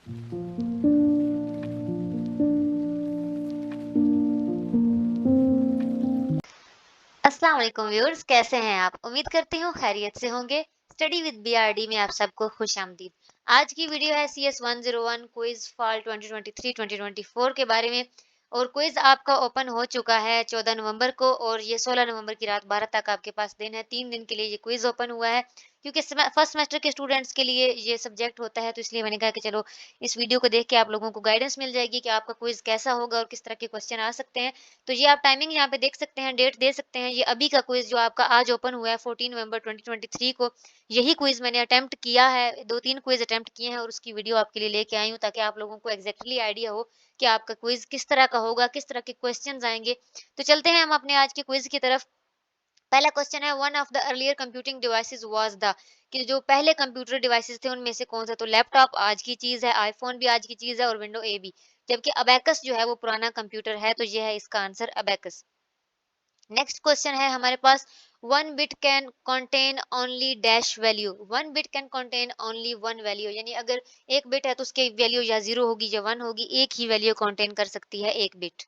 अस्सलाम वालेकुम व्यूअर्स, कैसे हैं आप? उम्मीद करती हूँ खैरियत से होंगे। स्टडी विद बीआरडी में आप सबको खुशामदीद। आज की वीडियो है सीएस 101 क्विज फॉल 2023-2024 के बारे में। और क्विज आपका ओपन हो चुका है 14 नवंबर को, और ये 16 नवंबर की रात 12 तक आपके पास दिन है। 3 दिन के लिए ये क्विज ओपन हुआ है, क्योंकि फर्स्ट सेमेस्टर के स्टूडेंट्स के लिए ये सब्जेक्ट होता है, तो इसलिए मैंने कहा कि चलो इस वीडियो को देख के आप लोगों को गाइडेंस मिल जाएगी कि आपका क्विज कैसा होगा और किस तरह के क्वेश्चन आ सकते हैं। तो ये आप टाइमिंग यहाँ पे देख सकते हैं, डेट दे सकते हैं। ये अभी का क्विज जो आपका आज ओपन हुआ है 14 नवंबर 2023 को, यही क्विज मैंने अटेम्प्ट किया है। 2-3 क्विज अटेम्प्ट किए हैं और उसकी वीडियो आपके लिए लेके आई हूँ, ताकि आप लोगों को एग्जैक्टली आइडिया हो कि आपका क्विज किस तरह का होगा, किस तरह के क्वेश्चंस आएंगे। तो चलते हैं हम अपने आज के क्विज की तरफ। पहला क्वेश्चन है, one of the earlier computing devices was the, कि जो पहले कंप्यूटर डिवाइसेस थे उनमें से कौन सा? तो लैपटॉप आज की चीज है, आईफोन भी आज की चीज है, और विंडो ए भी। जबकि अबेकस जो है वो पुराना कंप्यूटर है, तो ये है इसका आंसर, अबेकस। नेक्स्ट क्वेश्चन है हमारे पास, one bit can contain only dash value. One bit can contain only one value, यानी अगर एक बिट है तो उसकी वैल्यू या जीरो होगी या वन होगी, एक ही वैल्यू कंटेन कर सकती है एक बिट।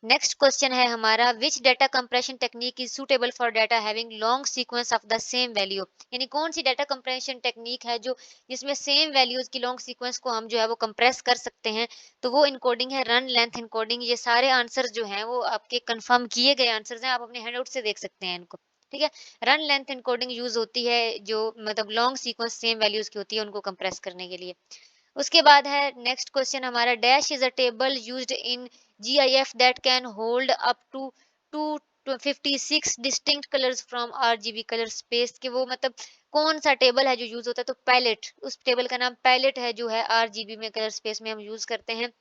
नेक्स्ट क्वेश्चन है हमारा, which data compression technique is suitable for data having long sequence of the same value. यानी कौन सी डाटा कंप्रेशन टेक्निक है जो जिसमें सेम वैल्यूज की लॉन्ग सीक्वेंस को हम जो है वो कंप्रेस कर सकते हैं? तो वो इनकोडिंग है, रन लेंथ इनकोडिंग। ये सारे आंसर जो हैं वो आपके कंफर्म किए गए आंसर्स हैं, आप अपने हैंडआउट से देख सकते हैं इनको। ठीक है, रन लेंथ इनकोडिंग यूज होती है जो मतलब लॉन्ग सीक्वेंस सेम वैल्यूज की होती है उनको कंप्रेस करने के लिए। उसके बाद है नेक्स्ट क्वेश्चन हमारा, dash is a table used in GIF that can hold up to two 56 distinct colours from RGB colour space. के वो मतलब कौन सा टेबल है जो यूज होता है? तो पैलेट, उस टेबल का नाम पैलेट है जो है आरजीबी में कलर स्पेस में हम यूज करते हैं।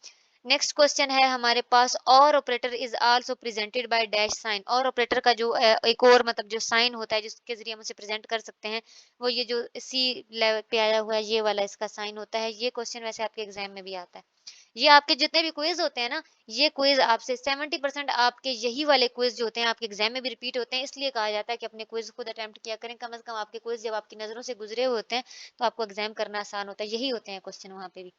नेक्स्ट क्वेश्चन है हमारे पास, और operator is also presented by dash sign. और ऑपरेटर का जो एक और मतलब जो साइन होता है जिसके जरिए हम उसे प्रेजेंट कर सकते हैं, वो ये जो सी लेवल पे आया हुआ है ये वाला इसका साइन होता है। ये क्वेश्चन वैसे आपके एग्जाम में भी आता है। ये आपके जितने भी क्विज होते हैं ना, ये क्विज आपसे 70% आपके यही वाले क्विज जो होते हैं आपके एग्जाम में भी रिपीट होते हैं। इसलिए कहा जाता है कि अपने क्विज खुद अटेम्प्ट किया करें। कम से कम आपके क्विज जब आपकी नजरों से गुजरे हुए होते हैं तो आपको एग्जाम करना आसान होता है। यही होते हैं क्वेश्चन वहां पे भी।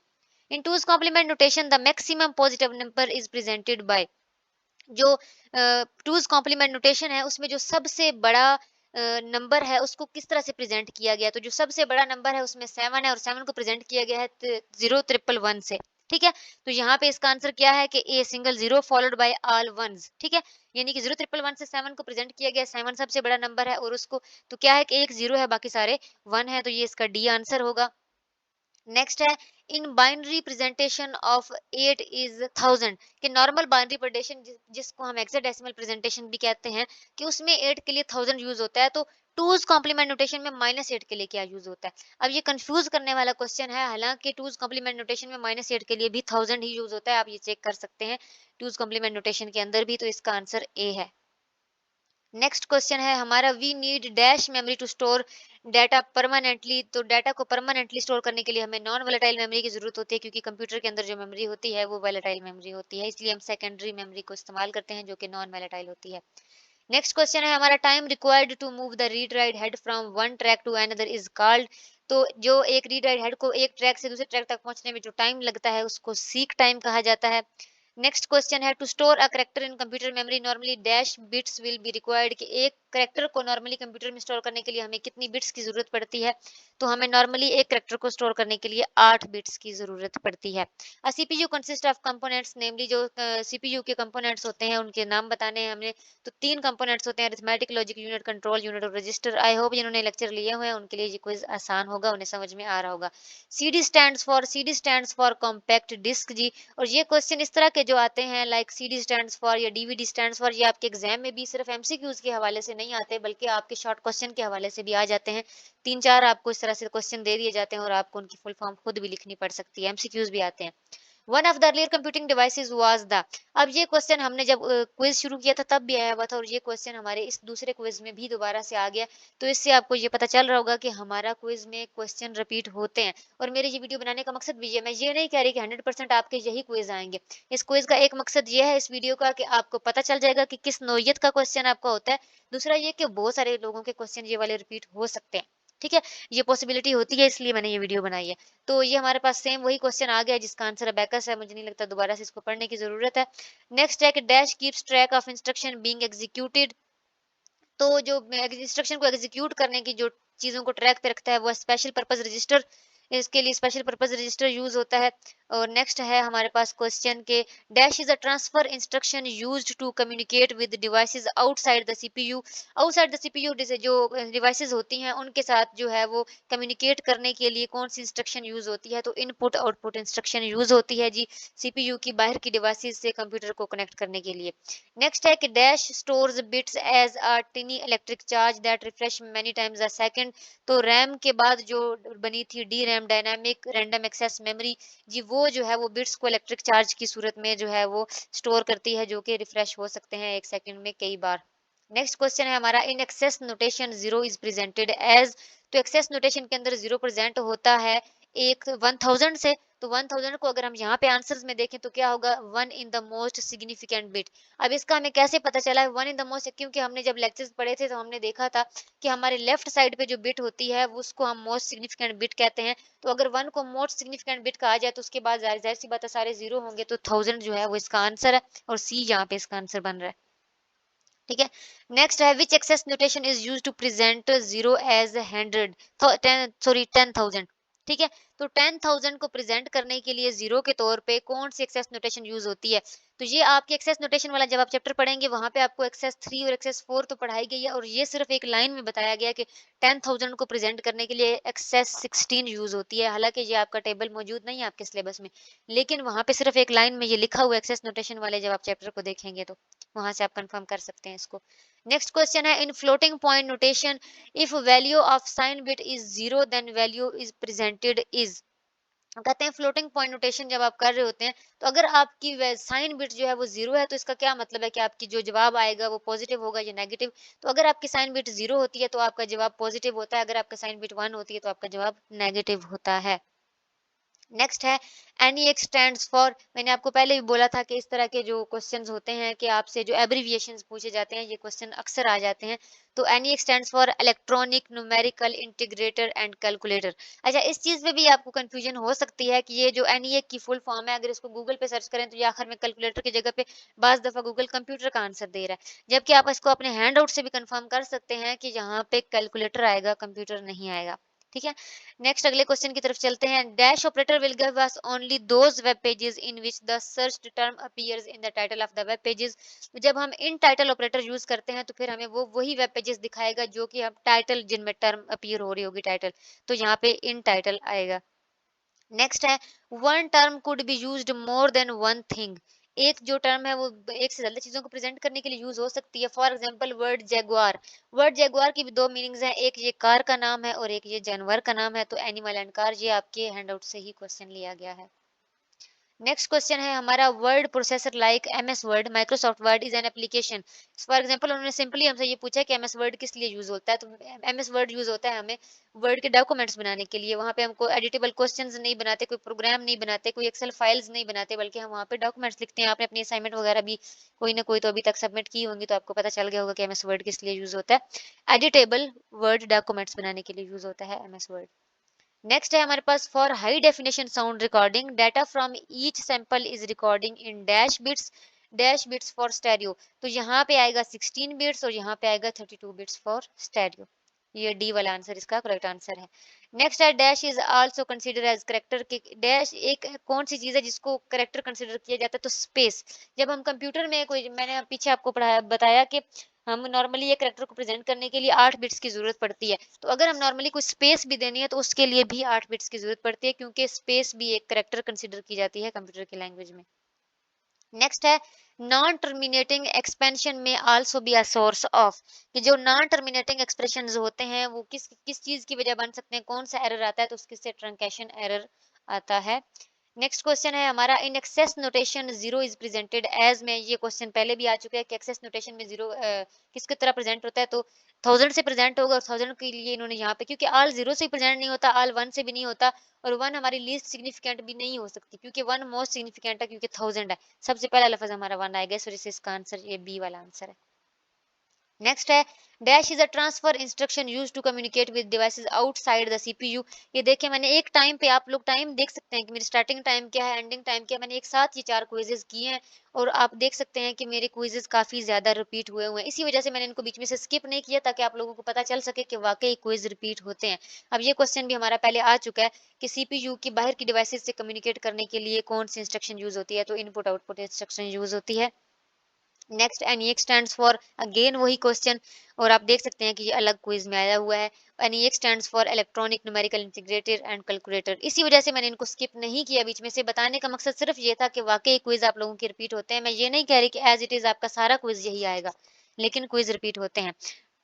In two's complement notation the maximum positive number is presented by. जो टूज कॉम्प्लीमेंट नोटेशन है उसमें जो सबसे बड़ा नंबर है उसको किस तरह से प्रेजेंट किया गया? तो जो सबसे बड़ा नंबर है उसमें 7 है, और 7 को प्रेजेंट किया गया है 0 1 1 से। ठीक है, तो यहाँ पे इसका आंसर क्या है कि a single zero followed by all ones. ठीक है, यानी कि 0 1 1 से 7 को प्रेजेंट किया गया, 7 सबसे बड़ा नंबर है, और उसको तो क्या है कि एक जीरो है बाकी सारे वन है, तो ये इसका डी आंसर होगा। नेक्स्ट है, in binary presentation of 8 is 1000। कि नॉर्मल बाइनरी प्रेजेंटेशन जिसको हम हेक्साडेसिमल प्रेजेंटेशन भी कहते हैं, कि उसमें 8 के लिए 1000 यूज होता है, तो टूज कॉम्प्लीमेंट नोटेशन में -8 के लिए क्या यूज होता है? अब ये कंफ्यूज करने वाला क्वेश्चन है, हालांकि टूज कॉम्प्लीमेंट नोटेशन में -8 के लिए भी 1000 ही यूज होता है। आप ये चेक कर सकते हैं टूज कॉम्प्लीमेंट नोटेशन के अंदर भी। तो इसका आंसर ए है। नेक्स्ट क्वेश्चन है हमारा, we need dash memory to store data permanently. तो डाटा को परमानेंटली स्टोर करने के लिए हमें नॉन वोलेटाइल मेमोरी की जरूरत होती है, क्योंकि कंप्यूटर के अंदर जो मेमोरी होती है वो वोलेटाइल मेमोरी होती है, इसलिए हम सेकेंडरी मेमोरी को इस्तेमाल करते हैं जो कि नॉन वोलेटाइल होती है। नेक्स्ट क्वेश्चन है हमारा, time required to move the read write head from one track to another is called. तो जो एक रीड राइट हेड को एक ट्रैक से दूसरे ट्रैक तक पहुंचने में जो टाइम लगता है उसको सीक टाइम कहा जाता है। नेक्स्ट क्वेश्चन है, to store a character in computer memory normally dash bits will be required. कि एक करेक्टर को नॉर्मली कंप्यूटर में स्टोर करने के लिए हमें कितनी बिट्स की जरूरत पड़ती है? तो हमें नॉर्मली एक करेक्टर को स्टोर करने के लिए 8 बिट्स की जरूरत पड़ती है। A CPU consist of components, namely जो सीपीयू के कंपोनेंट्स होते हैं उनके नाम बताने हैं हमने। तो 3 कंपोनेंट्स होते हैं, arithmetic, logic unit, control unit और रजिस्टर। आई होप जिन्होंने लेक्चर लिए हुए हैं उनके लिए ये क्विज आसान होगा, उन्हें समझ में आ रहा होगा। C D stands for compact disc जी। और ये क्वेश्चन इस तरह के जो आते हैं लाइक सीडी स्टैंड्स फॉर या डीवीडी स्टैंड्स फॉर, ये आपके एग्जाम में भी सिर्फ एमसीक्यूज के हवाले से नहीं आते, बल्कि आपके शॉर्ट क्वेश्चन के हवाले से भी आ जाते हैं। 3-4 आपको इस तरह से क्वेश्चन दे दिए जाते हैं और आपको उनकी फुल फॉर्म खुद भी लिखनी पड़ सकती है, एमसीक्यूज भी आते हैं। One of the earlier computing devices was the. अब ये क्वेश्चन हमने जब क्विज शुरू किया था तब भी आया हुआ था, और ये क्वेश्चन हमारे इस दूसरे क्विज में भी दोबारा से आ गया। तो इससे आपको ये पता चल रहा होगा कि हमारा क्विज में क्वेश्चन रिपीट होते हैं। और मेरे ये वीडियो बनाने का मकसद भी ये, मैं ये नहीं कह रही कि 100% आपके यही क्विज आएंगे। इस क्विज का एक मकसद ये है इस वीडियो का, कि आपको पता चल जाएगा कि किस नौइयत का क्वेश्चन आपका होता है। दूसरा ये कि बहुत सारे लोगों के क्वेश्चन ये वाले रिपीट हो सकते हैं। ठीक है, ये पॉसिबिलिटी होती है इसलिए मैंने ये वीडियो बनाई है। तो ये हमारे पास सेम वही क्वेश्चन आ गया जिसका आंसर अबेकस है, मुझे नहीं लगता दोबारा से इसको पढ़ने की ज़रूरत है। नेक्स्ट है कि dash keeps track of instruction being executed. तो जो इंस्ट्रक्शन को एग्जीक्यूट करने की जो चीज़ों को ट्रैक पे रखता है वो स्पेशल पर्पस रजिस्टर, इसके लिए स्पेशल पर्पस रजिस्टर यूज़ होता है। और नेक्स्ट है हमारे पास क्वेश्चन के dash is a transfer instruction used to communicate with devices outside the CPU. Outside the CPU जैसे जो डिवाइसेस होती हैं उनके साथ जो है वो कम्युनिकेट करने के लिए कौन सी इंस्ट्रक्शन यूज़ होती है, तो इनपुट आउटपुट इंस्ट्रक्शन यूज़ होती है जी, सीपीयू की बाहर की डिवाइसेस से कंप्यूटर को कनेक्ट करने के लिए। नेक्स्ट है कि dash stores bits as a tiny electric charge that refresh many times a second. तो रैम के बाद जो बनी थी D RAM dynamic random access memory, जी वो जो है वो बिट्स को इलेक्ट्रिक चार्ज की सूरत में जो है वो स्टोर करती है, जो कि रिफ्रेश हो सकते हैं एक सेकंड में कई बार। नेक्स्ट क्वेश्चन है हमारा in excess notation zero is presented as. तो एक्सेस नोटेशन के अंदर जीरो प्रेजेंट होता है एक 1000 से। तो 1000 को अगर हम यहाँ पे आंसर्स में देखें तो क्या होगा, one in the most significant bit. अब इसका हमें कैसे पता चला वन इन द मोस्ट, क्योंकि हमने जब लेक्चर्स पढ़े थे तो हमने देखा था कि हमारे लेफ्ट साइड पे जो बिट होती है वो उसको हम मोस्ट सिग्निफिकेंट बिट कहते हैं। तो अगर वन को मोस्ट सिग्निफिकेंट बिट कहा जाए तो उसके बाद जाहिर जाहिर सी बात है सारे जीरो होंगे, तो 1000 जो है वो इसका आंसर है और सी यहाँ पे इसका आंसर बन रहा है। ठीक है, नेक्स्ट है which excess notation is use to present zero as 100, sorry 10,000। ठीक है, तो 10,000 को प्रेजेंट करने के लिए जीरो के तौर पे कौन सी एक्सेस नोटेशन यूज होती है। तो ये आपके एक्सेस नोटेशन वाला जब आप चैप्टर पढ़ेंगे वहां पे आपको एक्सेस 3 और एक्सेस 4 तो पढ़ाई गई है, और ये सिर्फ एक लाइन में बताया गया कि 10,000 को प्रेजेंट करने के लिए एक्सेस 16 यूज होती है। हालांकि ये आपका टेबल मौजूद नहीं है आपके सिलेबस में, लेकिन वहां पे सिर्फ एक लाइन में ये लिखा हुआ एक्सेस नोटेशन वाले जब आप चैप्टर को देखेंगे तो वहां से आप कंफर्म कर सकते हैं इसको। नेक्स्ट क्वेश्चन है in floating point notation if value of sign bit is zero then value is presented is. कहते हैं फ्लोटिंग पॉइंट नोटेशन जब आप कर रहे होते हैं तो अगर आपकी साइन बिट जो है वो जीरो है तो इसका क्या मतलब है कि आपकी जो जवाब आएगा वो पॉजिटिव होगा या नेगेटिव। तो अगर आपकी साइन बिट जीरो होती है तो आपका जवाब पॉजिटिव होता है, अगर आपका साइन बिट वन होती है तो आपका जवाब नेगेटिव होता है। नेक्स्ट है एनईएक्स स्टैंड्स फॉर। मैंने आपको पहले भी बोला था कि इस तरह के जो क्वेश्चंस होते हैं कि आपसे जो एब्रिविएशंस पूछे जाते हैं ये क्वेश्चन अक्सर आ जाते हैं। तो ENIAC stands for electronic numerical integrator and calculator. अच्छा, इस चीज में भी आपको कंफ्यूजन हो सकती है कि ये जो एनईएक्स की फुल फॉर्म है, अगर इसको गूगल पे सर्च करें तो ये आखिर में कैलकुलेटर की जगह पे बाज दफा गूगल कंप्यूटर का आंसर दे रहा है, जबकि आप इसको अपने हैंड आउट से भी कंफर्म कर सकते हैं कि यहाँ पे कैलकुलेटर आएगा, कंप्यूटर नहीं आएगा। ठीक है, नेक्स्ट अगले क्वेश्चन की तरफ चलते हैं। Dash operator will give us only those web pages in which the search term appears in the title of the web pages. जब हम इन टाइटल ऑपरेटर यूज करते हैं तो फिर हमें वो वही वेब पेजेस दिखाएगा जो कि हम टाइटल जिनमें टर्म अपीयर हो रही होगी टाइटल, तो यहाँ पे इन टाइटल आएगा। नेक्स्ट है one term could be used more than one thing. एक जो टर्म है वो एक से ज्यादा चीजों को प्रेजेंट करने के लिए यूज हो सकती है। For example word Jaguar. Word Jaguar की भी दो मीनिंग्स हैं, एक ये कार का नाम है और एक ये जानवर का नाम है। तो एनिमल एंड कार, ये आपके हैंडआउट से ही क्वेश्चन लिया गया है। नेक्स्ट क्वेश्चन है हमारा word processor like MS word Microsoft word is an application. For example उन्होंने सिंपली हमसे ये पूछा कि एमएस वर्ड किस लिए यूज होता है, तो एमएस वर्ड यूज होता है हमें वर्ड के डॉक्यूमेंट्स बनाने के लिए। वहां पे हमको एडिटेबल क्वेश्चंस नहीं बनाते, कोई प्रोग्राम नहीं बनाते, कोई एक्सेल फाइल्स नहीं बनाते, बल्कि हम वहां पे डॉक्यूमेंट्स लिखते हैं। आपने अपनी असाइनमेंट वगैरह भी कोई ना कोई तो अभी तक सबमिट की होंगी, तो आपको पता चल गया होगा कि एमएस वर्ड किस लिए यूज होता है। एडिटेबल वर्ड डॉक्यूमेंट्स बनाने के लिए यूज होता है एमएस वर्ड। नेक्स्ट है हमारे पास for high definition sound recording data from each sample is recording in dash bits for stereo. तो यहाँ पे आएगा 16 बिट्स और यहाँ पे आएगा 32 बिट्स फॉर स्टेरियो। ये डी वाला आंसर इसका करेक्ट आंसर है। नेक्स्ट है dash is also consider as character के। डैश एक कौन सी चीज है जिसको करेक्टर कंसीडर किया जाता है, तो स्पेस। जब हम कंप्यूटर में कोई, मैंने पीछे आपको पढ़ाया बताया कि हम नॉर्मली एक करेक्टर को प्रेजेंट करने के लिए 8 बिट्स की जरूरत पड़ती है। तो अगर हम नॉर्मली कोई स्पेस भी देनी है तो उसके लिए भी 8 बिट्स की जरूरत पड़ती है, क्योंकि स्पेस भी एक करेक्टर कंसीडर की जाती है कंप्यूटर की लैंग्वेज में। नेक्स्ट है नॉन टर्मिनेटिंग एक्सपेंशन में also be a source of. कि जो नॉन टर्मिनेटिंग एक्सप्रेशंस होते हैं वो किस किस चीज की वजह बन सकते हैं, कौन सा एरर आता है, तो उसके से ट्रंकेशन एरर आता है। नेक्स्ट क्वेश्चन है हमारा in excess notation zero is presented as. में ये क्वेश्चन पहले भी आ चुका है कि एक्सेस नोटेशन में जीरो किसकी तरह प्रेजेंट होता है, तो 1000 से प्रेजेंट होगा। और 1000 के लिए इन्होंने यहाँ पे, क्योंकि आल जीरो से प्रेजेंट नहीं होता, आल वन से भी नहीं होता, और वन हमारी लीस्ट सिग्निफिकेंट भी नहीं हो सकती, क्योंकि वन मोस्ट सिग्निफिकेंट है, क्योंकि 1000 है। सबसे पहला लफज हमारा वन आएगा, सो इसका आंसर ये बी वाला आंसर है। नेक्स्ट है dash is a transfer instruction use to communicate with devices outside the CPU. ये देखिए मैंने एक टाइम पे, आप लोग टाइम देख सकते हैं कि मेरी स्टार्टिंग टाइम क्या है, एंडिंग टाइम क्या है। मैंने एक साथ ये 4 क्विज़ेस किए हैं और आप देख सकते हैं कि मेरे क्विज़ेस काफ़ी ज़्यादा रिपीट हुए हुए हैं। इसी वजह से मैंने इनको बीच में से स्किप नहीं किया ताकि आप लोगों को पता चल सके कि वाक़ई क्विज़ रिपीट होते हैं। अब ये क्वेश्चन भी हमारा पहले आ चुका है कि सीपीयू की बाहर की डिवाइसेस से कम्युनिकेट करने के लिए कौन-सी इंस्ट्रक्शन यूज़ होती है, तो इनपुट आउटपुट इंस्ट्रक्शन यूज़ होती है। नेक्स्ट एनईएक्स स्टैंड्स फॉर, अगेन वही क्वेश्चन, और आप देख सकते हैं कि ये अलग क्विज में आया हुआ है। ENIAC stands for electronic numerical integrator and calculator. इसी वजह से मैंने इनको स्किप नहीं किया बीच में से। बताने का मकसद सिर्फ ये था कि वाकई क्विज आप लोगों के रिपीट होते हैं। मैं ये नहीं कह रही कि एज इट इज आपका सारा क्विज यही आएगा, लेकिन क्विज रिपीट होते हैं।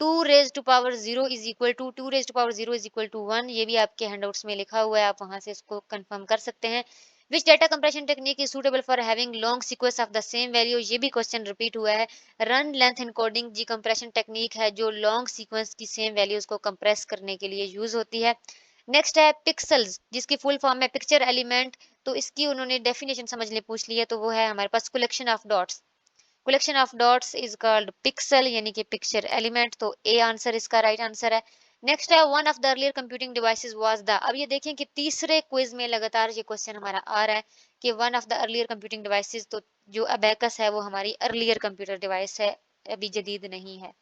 2 raised to power 0 is equal to 2 raised to power 0 is equal to 1, ये भी आपके हैंडआउट्स में लिखा हुआ है, आप वहां से इसको कंफर्म कर सकते हैं। Which data compression technique is suitable for having long sequence of the same value, ये भी क्वेश्चन रिपीट हुआ है। रन लेंथ एन्कोडिंग जी कंप्रेशन टेक्निक है जो लॉन्ग सीक्वेंस की सेम वैल्यूज को कंप्रेस करने के लिए यूज होती है। नेक्स्ट है पिक्सल्स, जिसकी फुल फॉर्म है पिक्चर एलिमेंट, तो इसकी उन्होंने डेफिनेशन समझ ले पूछ ली है, तो वो है हमारे पास collection of dots. Collection of dots is called pixel, यानी कि पिक्चर एलिमेंट, तो ए आंसर इसका राइट आंसर है। नेक्स्ट है one of the earlier computing devices was the, अब ये देखें कि तीसरे क्विज में लगातार ये क्वेश्चन हमारा आ रहा है कि one of the earlier computing devices, तो जो अबेकस है वो हमारी अर्लियर कंप्यूटर डिवाइस है, अभी जदीद नहीं है।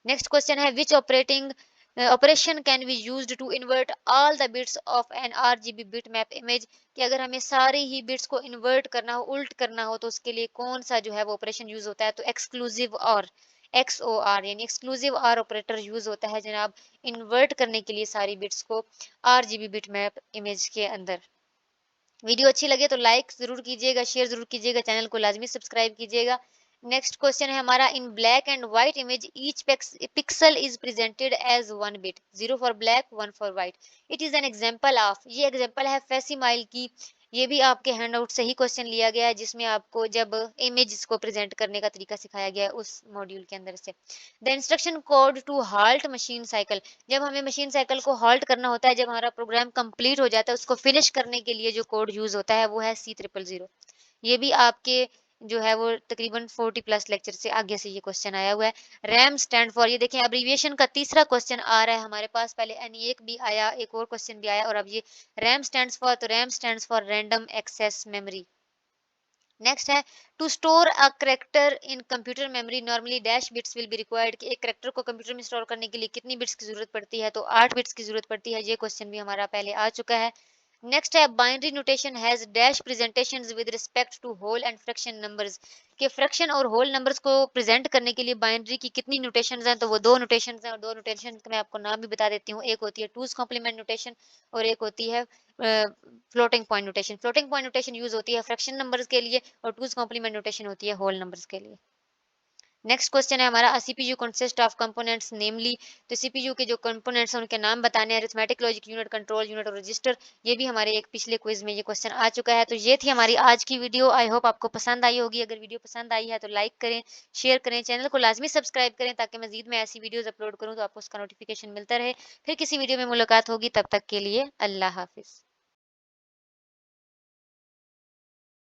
नेक्स्ट क्वेश्चन है which operating operation can be used to invert all the bits of an RGB bit map image, कि अगर हमें सारे ही बिट्स को इन्वर्ट करना हो, उल्ट करना हो, तो उसके लिए कौन सा जो है वो ऑपरेशन यूज होता है, तो एक्सक्लूसिव और, XOR यानी एक्सक्लूसिव आर ऑपरेटर यूज होता है जनाब इन्वर्ट करने के लिए सारी बिट्स को आरजीबी बिट मैप इमेज के अंदर। वीडियो अच्छी लगे तो लाइक जरूर कीजिएगा, शेयर जरूर कीजिएगा, चैनल को लाजमी सब्सक्राइब कीजिएगा। नेक्स्ट क्वेश्चन है हमारा in black and white image each pixel is presented as one bit, 0 for black 1 for white, it is an example of, ये एग्जांपल है फैसीमाइल की। ये भी आपके हैंडआउट से ही क्वेश्चन लिया गया है, जिसमें आपको जब इमेज को प्रेजेंट करने का तरीका सिखाया गया है उस मॉड्यूल के अंदर से। The instruction code to halt machine cycle, जब हमें मशीन साइकिल को हॉल्ट करना होता है, जब हमारा प्रोग्राम कंप्लीट हो जाता है, उसको फिनिश करने के लिए जो कोड यूज होता है वो है C000। ये भी आपके जो है वो तकरीबन 40 प्लस लेक्चर से आगे से ये क्वेश्चन आया हुआ है। रैम स्टैंड फॉर, ये देखें अब्रीविएशन का तीसरा क्वेश्चन आ रहा है हमारे पास, पहले एन भी आया, एक और क्वेश्चन भी आया, और अब ये रैम स्टैंड्स फॉर, तो RAM stands for random access memory. Next है to store a character in computer memory normally dash bits will be required, कि एक करेक्टर को कंप्यूटर में स्टोर करने के लिए कितनी बिट्स की जरूरत पड़ती है, तो 8 बिट्स की जरूरत पड़ती है। ये क्वेश्चन भी हमारा पहले आ चुका है। नेक्स्ट है binary notation has dash presentations with respect to whole and fraction numbers, के फ्रैक्शन और होल नंबर्स को प्रेजेंट करने के लिए बाइनरी की कितनी नोटेशंस हैं, तो वो 2 नोटेशंस हैं, और 2 नोटेशन मैं आपको नाम भी बता देती हूँ। एक होती है टूज कॉम्प्लीमेंट नोटेशन और एक होती है floating point notation. Floating point notation use होती है फ्रैक्शन नंबर्स के लिए और टूज कॉम्प्लीमेंट नोटेशन होती है होल नंबर्स के लिए। नेक्स्ट क्वेश्चन है हमारा सीपीयू कंसिस्ट ऑफ कंपोनेंट्स नेमली, तो सीपीयू के जो कंपोनेंट्स हैं उनके नाम बताने हैं, arithmetic logic unit, control unit और रजिस्टर। ये भी हमारे एक पिछले क्विज में ये क्वेश्चन आ चुका है। तो ये थी हमारी आज की वीडियो, आई होप आपको पसंद आई होगी। अगर वीडियो पसंद आई है तो लाइक करें, शेयर करें, चैनल को लाजमी सब्सक्राइब करें ताकि मजीद में ऐसी वीडियोज अपलोड करूँ तो आपको उसका नोटिफिकेशन मिलता रहे। फिर किसी वीडियो में मुलाकात होगी, तब तक के लिए अल्लाह हाफिज।